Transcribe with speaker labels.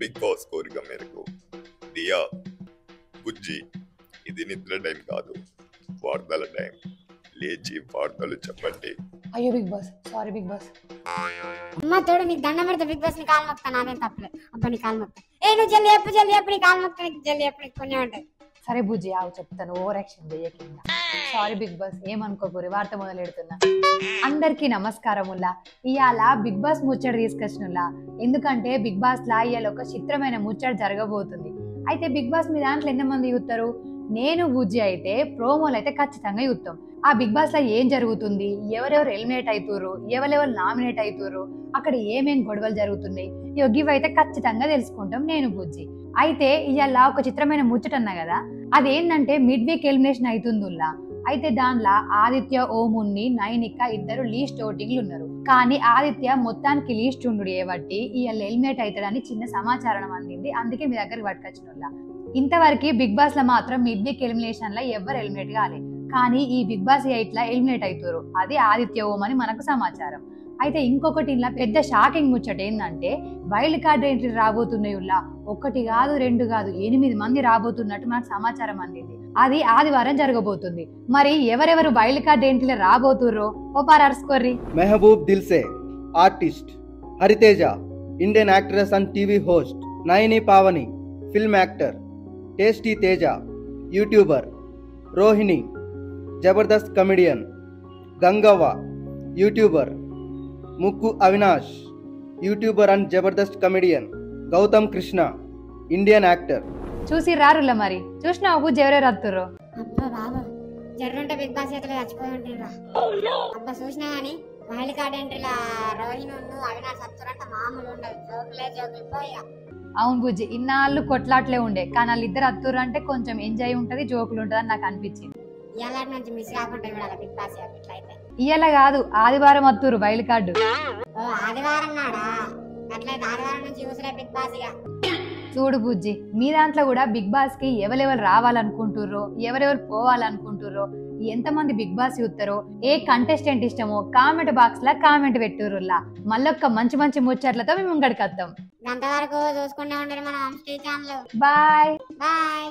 Speaker 1: Big boss కోరిక మేరకు దియా, బుజ్జి, ఇది నిద్ర టైం కాదు, వార్తల టైం. లేచి వార్తలు చెప్పండి.
Speaker 2: అయ్యో Bigg Boss, sorry Bigg Boss.
Speaker 3: అమ్మ తోడు నీకు దండం పెడితే బిగ్ బాస్ ని కాలు మొక్తా, నాదేం తప్పలేదు. అబ్బా నీ కాలు మొక్తా, నువ్వు జల్లి చెప్పు నీ కాలు మొక్తా, నీకు జల్లి చెప్పు, నీకు పుణ్యం ఉంటుంది.
Speaker 2: సరే బుజ్జి ఆవు చెప్తాను, ఓవర్ యాక్షన్ చెయ్యకింద. సారీ బిగ్ బాస్, ఏమనుకోకూరి, వార్త మొదలెడుతున్నా. అందరికీ నమస్కారముల్లా. ఇవాళ బిగ్ బాస్ ముచ్చట తీసుకొచ్చినుల్లా. ఎందుకంటే బిగ్ బాస్ లా ఇవాళ ఒక చిత్రమైన ముచ్చట జరగబోతుంది. అయితే బిగ్ బాస్ మీ దాంట్లో ఎంతమంది చూస్తారు? నేను బుజ్జి అయితే ప్రోమోలు అయితే ఖచ్చితంగా చూస్తాం. ఆ బిగ్ బాస్ లో ఏం జరుగుతుంది, ఎవరెవరు ఎలిమినేట్ అవుతుర్రు, ఎవరెవరు నామినేట్ అవుతుర్రు, అక్కడ ఏమేం గొడవలు జరుగుతున్నాయి, ఇవైతే ఖచ్చితంగా తెలుసుకుంటాం నేను బుజ్జి. అయితే ఇవాళ ఒక చిత్రమైన ముచ్చట అన్నా కదా, అదేంటంటే మిడ్ వీక్ ఎలిమినేషన్ అవుతుందిలా. అయితే దానిలో ఆదిత్య, ఓమున్ని, నైనిక ఇద్దరు లీస్ట్ ఓటింగ్లు ఉన్నారు. కానీ ఆదిత్య మొత్తానికి లీస్ట్ ఉండు ఏబట్టి ఇవాళ ఎలిమినేట్ అవుతాడని చిన్న సమాచారం అందింది. అందుకే మీ దగ్గరికి పట్టుకొచ్చినోళ్ళ. ఇంతవరకు బిగ్ బాస్ లో మాత్రం మిడ్ వీక్ ఎలిమినేషన్ లో ఎవరు ఎలిమినేట్ కాలేదు. కానీ ఈ బిగ్ బాస్ 8 లా ఎలిమినేట్ అవుతారు. అది ఆదిత్య, ఓం అని మనకు సమాచారం. అయితే ఇంకొకటి ఇలా పెద్ద షాకింగ్ ముచ్చట ఏంటంటే వైల్డ్ కార్డ్ ఎంట్రీ రాబోతున్నాయి. ఒకటి కాదు, రెండు కాదు, 8 మంది రాబోతున్నట్టు మనకు సమాచారం అందింది. అది ఆదివారం జరగబోతుంది. మరి ఎవరెవరు వైల్డ్ కార్డ్ ఎంట్రీలో రాబోతుర్రో ఓపార్ అర్స్కోర్రి.
Speaker 4: Mehaboob Dilse, artist. Hariteja, Indian actress and TV host. Nayani Pavani, film actor. Tasty Teja, YouTuber. Rohini, Jabardasth comedian. Gangavva, YouTuber. Mukku Avinash, YouTuber and Jabardasth comedian. Gautham Krishna, Indian actor.
Speaker 2: చూసి రారులా, మరి చూసినావు బుజ్జి ఎవరెవరు వస్తుర్రో?
Speaker 3: అబ్బా బాబు, జర్రుంటే బిగ్ బాస్ చేతిలో చచ్చిపోయి ఉంటుండ్రా. అబ్బా చూసినా గానీ వైల్డ్ కార్డ్ ఎంట్రీలా రోహిణి అవినాష్ వస్తురంట మామూలు ఉండదు. జోకులు పోయిగా.
Speaker 2: అవును బుజ్జి, ఇన్నాళ్ళు కొట్లాట్లే ఉండే, కానీ వాళ్ళిద్దరు అత్తుర్రు అంటే కొంచెం ఎంజాయ్ ఉంటది, జోకులు ఉంటది అని నాకు అనిపించింది.
Speaker 3: ఇవాళ నుంచి మిస్ కాకుండా చూడాలి బిగ్ బాస్ ఇట్లయితే.
Speaker 2: ఇయ్యాల కాదు, ఆదివారం అత్తురు వైల్డ్ కార్డు.
Speaker 3: ఓ ఆదివారం నాడా? అట్లయితే ఆదివారం నుంచి చూసలే బిగ్ బాస్ ఇక.
Speaker 2: చూడు బుజ్జి, మీ దాంట్లో కూడా బిగ్ బాస్ కి ఎవరెవరు రావాలనుకుంటుర్రో, ఎవరెవరు పోవాలనుకుంటుర్రో, ఎంతమంది బిగ్ బాస్ చూస్తారో, ఏ కంటెస్టెంట్ ఇష్టమో కామెంట్ బాక్స్ లా కామెంట్ పెట్టుర్రులా. మళ్ళొక్క మంచి మంచి ముచ్చట్లతో మేము ముంగడికి వస్తాం.
Speaker 3: అంతవరకు చూసుకుంటే ఉండరు మన ఛానల్.
Speaker 2: Bye
Speaker 3: bye.